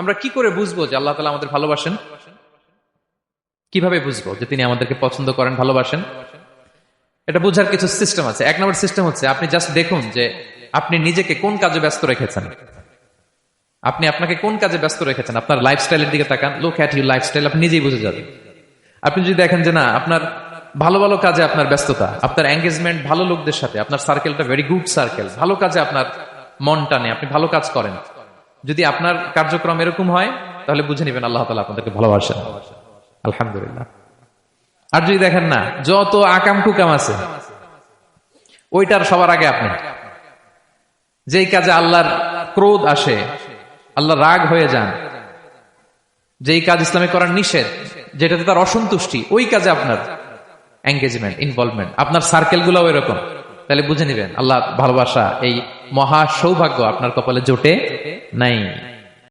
আমরা কি করে বুঝবো যে আল্লাহ তাআলা আমাদের ভালোবাসেন? কিভাবে বুঝবো যে তিনি আমাদেরকে পছন্দ করেন, ভালোবাসেন? এটা বোঝার কিছু সিস্টেম আছে। এক নম্বর সিস্টেম হচ্ছে, আপনি জাস্ট দেখুন যে আপনি নিজেকে কোন কাজে ব্যস্ত রেখেছেন। আপনি আপনাকে কোন কাজে ব্যস্ত রেখেছেন, আপনার লাইফস্টাইলের দিকে তাকান। লুক অ্যাট ইউর লাইফস্টাইল, আপনি নিজেই বুঝে যাবেন। আপনি যদি দেখেন যে না, আপনার ভালো ভালো কাজে আপনার ব্যস্ততা, আপনার এঙ্গেজমেন্ট ভালো লোকদের সাথে, আপনার সার্কেলটা ভেরি গুড সার্কেল, ভালো কাজে আপনার মন টানে, আপনি ভালো কাজ করেন, যদি আপনার কার্যক্রম এরকম হয়, তাহলে বুঝে নেবেন আল্লাহ তাআলা আপনাদেরকে ভালোবাসেন। আলহামদুলিল্লাহ। আর যদি দেখেন না, যত আকাম কুকাম আছে ওইটার সবার আগে আপনি, যেই কাজে আল্লাহর ক্রোধ আসে, আল্লাহ রাগ হয়ে যান, যেই কাজ ইসলামে করার নিষেধ, যেটাতে তার অসন্তুষ্টি, ওই কাজে আপনার এঙ্গেজমেন্ট, ইনভলভমেন্ট, আপনার সার্কেল গুলাও এরকম, তাহলে বুঝে নিবেন আল্লাহ ভালোবাসা, এই মহা সৌভাগ্য আপনার কপালে জোটে নাই।